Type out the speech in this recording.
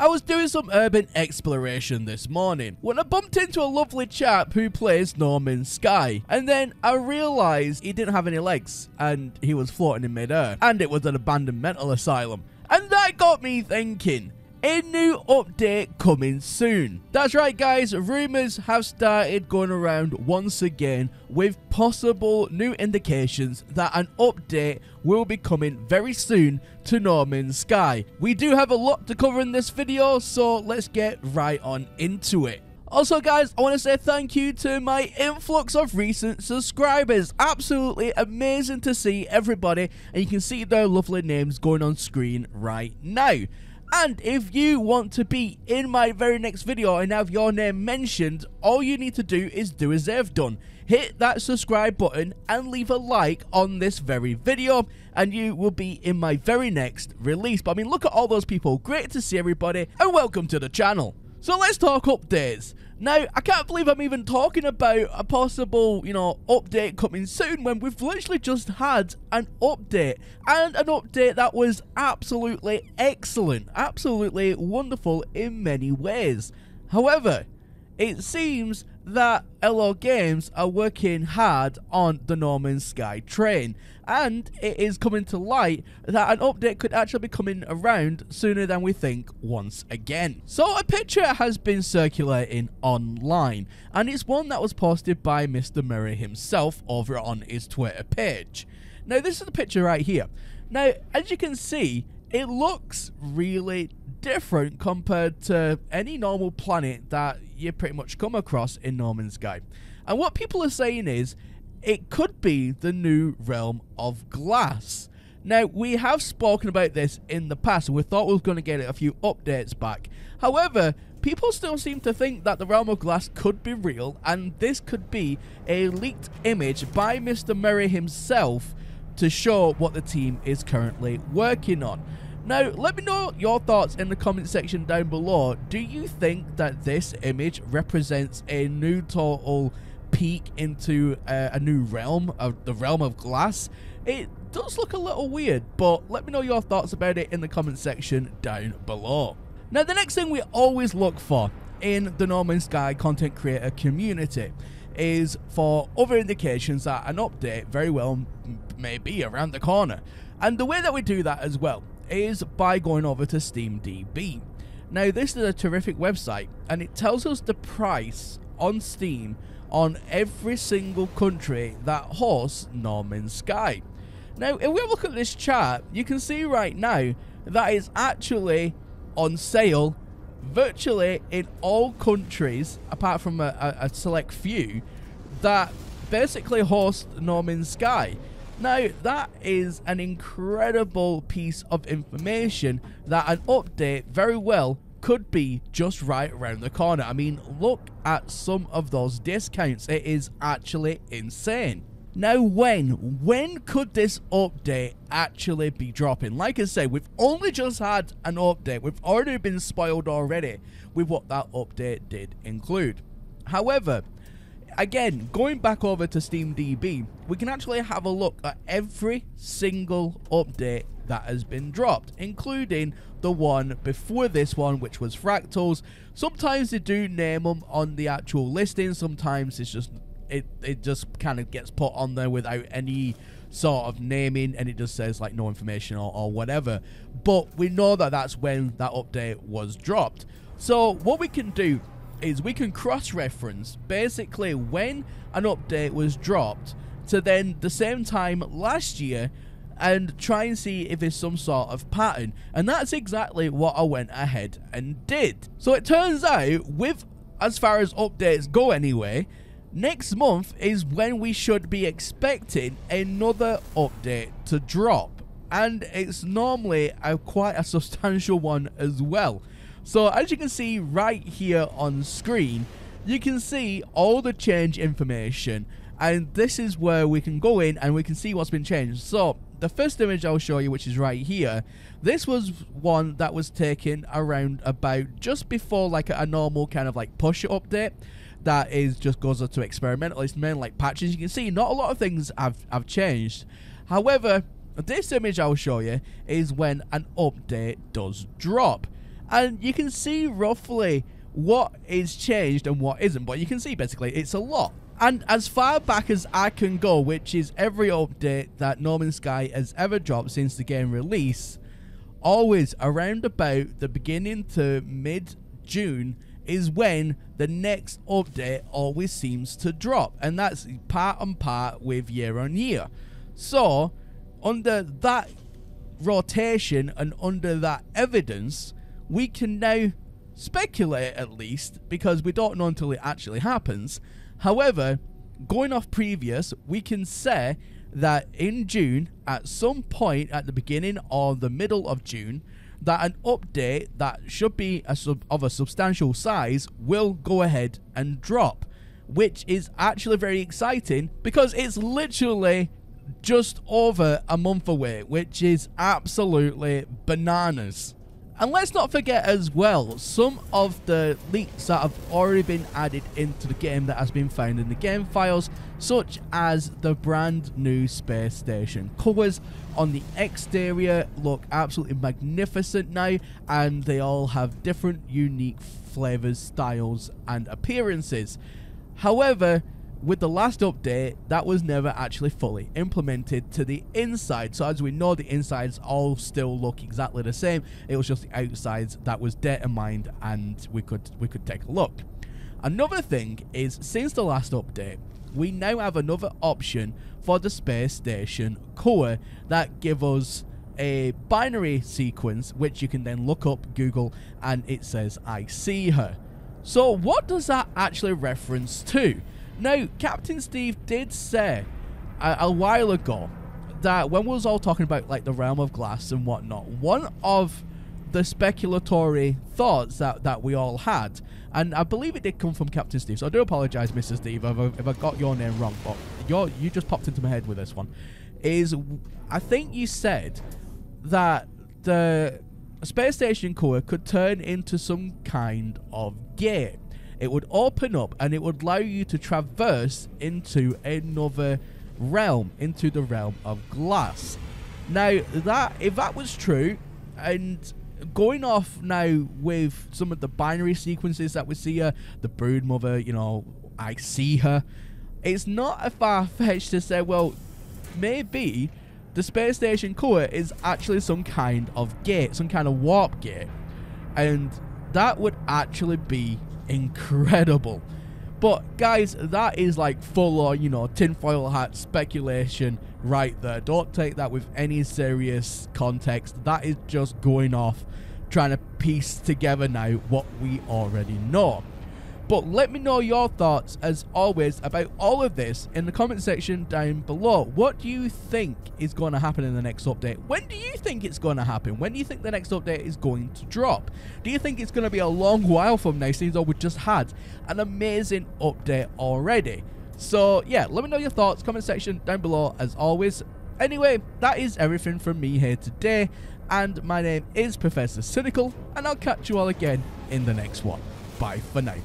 I was doing some urban exploration this morning when I bumped into a lovely chap who plays Norman Sky, and then I realised he didn't have any legs and he was floating in midair, and it was an abandoned mental asylum. And that got me thinking, a new update coming soon. That's right guys, rumours have started going around once again with possible new indications that an update will be coming very soon to Norman Sky. We do have a lot to cover in this video, so let's get right on into it. Also guys, I want to say thank you to my influx of recent subscribers. Absolutely amazing to see everybody, and you can see their lovely names going on screen right now. And if you want to be in my very next video and have your name mentioned, all you need to do is do as they've done. Hit that subscribe button and leave a like on this very video, and you will be in my very next release. But I mean, look at all those people. Great to see everybody, and welcome to the channel. So let's talk updates. Now, I can't believe I'm even talking about a possible, update coming soon when we've literally just had an update. And an update that was absolutely excellent, absolutely wonderful in many ways. However, it seems that ZGames are working hard on the Norman Sky train, and it is coming to light that an update could actually be coming around sooner than we think once again. So a picture has been circulating online, and it's one that was posted by Mr. Murray himself over on his Twitter page. Now this is the picture right here. Now as you can see, it looks really different compared to any normal planet that you pretty much come across in Norman Sky. And what people are saying is, it could be the new realm of glass. Now, we have spoken about this in the past, and we thought we were going to get a few updates back. However, people still seem to think that the realm of glass could be real, and this could be a leaked image by Mr. Murray himself to show what the team is currently working on. Now, let me know your thoughts in the comment section down below. Do you think that this image represents a new total peek into a new realm, the realm of glass? It does look a little weird, but let me know your thoughts about it in the comment section down below. Now, the next thing we always look for in the Norman Sky content creator community is for other indications that an update very well may be around the corner. And the way that we do that as well is by going over to SteamDB. Now this is a terrific website, and it tells us the price on Steam on every single country that hosts Norman Sky. Now if we look at this chart, you can see right now that it's actually on sale virtually in all countries apart from a select few that basically host Norman Sky. Now, that is an incredible piece of information that an update very well could be just right around the corner. I mean, look at some of those discounts. It is actually insane. Now, when could this update actually be dropping? Like I said, we've only just had an update. We've already been spoiled already with what that update did include. However, again, going back over to SteamDB, we can actually have a look at every single update that has been dropped, including the one before this one, which was Fractals. Sometimes they do name them on the actual listing, sometimes it's just it just kind of gets put on there without any sort of naming, and it just says like no information or whatever. But we know that that's when that update was dropped. So what we can do is we can cross-reference basically when an update was dropped to then the same time last year and try and see if there's some sort of pattern. And that's exactly what I went ahead and did. So it turns out, with as far as updates go anyway, next month is when we should be expecting another update to drop. And it's normally quite a substantial one as well. So as you can see right here on screen, you can see all the change information, and this is where we can go in and we can see what's been changed. So the first image I'll show you, which is right here, this was one that was taken around about just before like a normal kind of like push update that is just goes up to experimental. It's mainly like patches. You can see not a lot of things have changed. However, this image I'll show you is when an update does drop. And you can see roughly what is changed and what isn't, but you can see basically it's a lot. And as far back as I can go, which is every update that No Man's Sky has ever dropped since the game release, always around about the beginning to mid-June is when the next update always seems to drop, and that's part and part with year on year. So under that rotation and under that evidence, we can now speculate, at least, because we don't know until it actually happens. However, going off previous, we can say that in June, at some point at the beginning or the middle of June, that an update that should be of a substantial size will go ahead and drop, which is actually very exciting because it's literally just over a month away, which is absolutely bananas. And let's not forget as well, some of the leaks that have already been added into the game that has been found in the game files, such as the brand new space station covers on the exterior look absolutely magnificent now, and they all have different unique flavors, styles and appearances. However, with the last update, that was never actually fully implemented to the inside. So as we know, the insides all still look exactly the same. It was just the outsides that was data mined, and we could take a look. Another thing is, since the last update, we now have another option for the space station core that give us a binary sequence, which you can then look up, Google, and it says, "I see her." So what does that actually reference to? Now, Captain Steve did say a while ago that when we was all talking about like the realm of glass and whatnot, one of the speculatory thoughts that we all had, and I believe it did come from Captain Steve, so I do apologise, Mr. Steve, if I got your name wrong, but you just popped into my head with this one, is I think you said that the space station core could turn into some kind of gate. It would open up and it would allow you to traverse into another realm, into the realm of glass. Now, if that was true, and going off now with some of the binary sequences that we see her, the brood mother, you know, I see her, it's not a far-fetched to say, well, maybe the space station core is actually some kind of gate, some kind of warp gate, and that would actually be incredible. But guys, that is like full on, you know, tinfoil hat speculation right there. Don't take that with any serious context. That is just going off trying to piece together now what we already know. But let me know your thoughts, as always, about all of this in the comment section down below. What do you think is going to happen in the next update? When do you think it's going to happen? When do you think the next update is going to drop? Do you think it's going to be a long while from now, since we just had an amazing update already? So yeah, let me know your thoughts, comment section down below as always. Anyway, that is everything from me here today, and my name is Professor Cynical, and I'll catch you all again in the next one. Bye for now.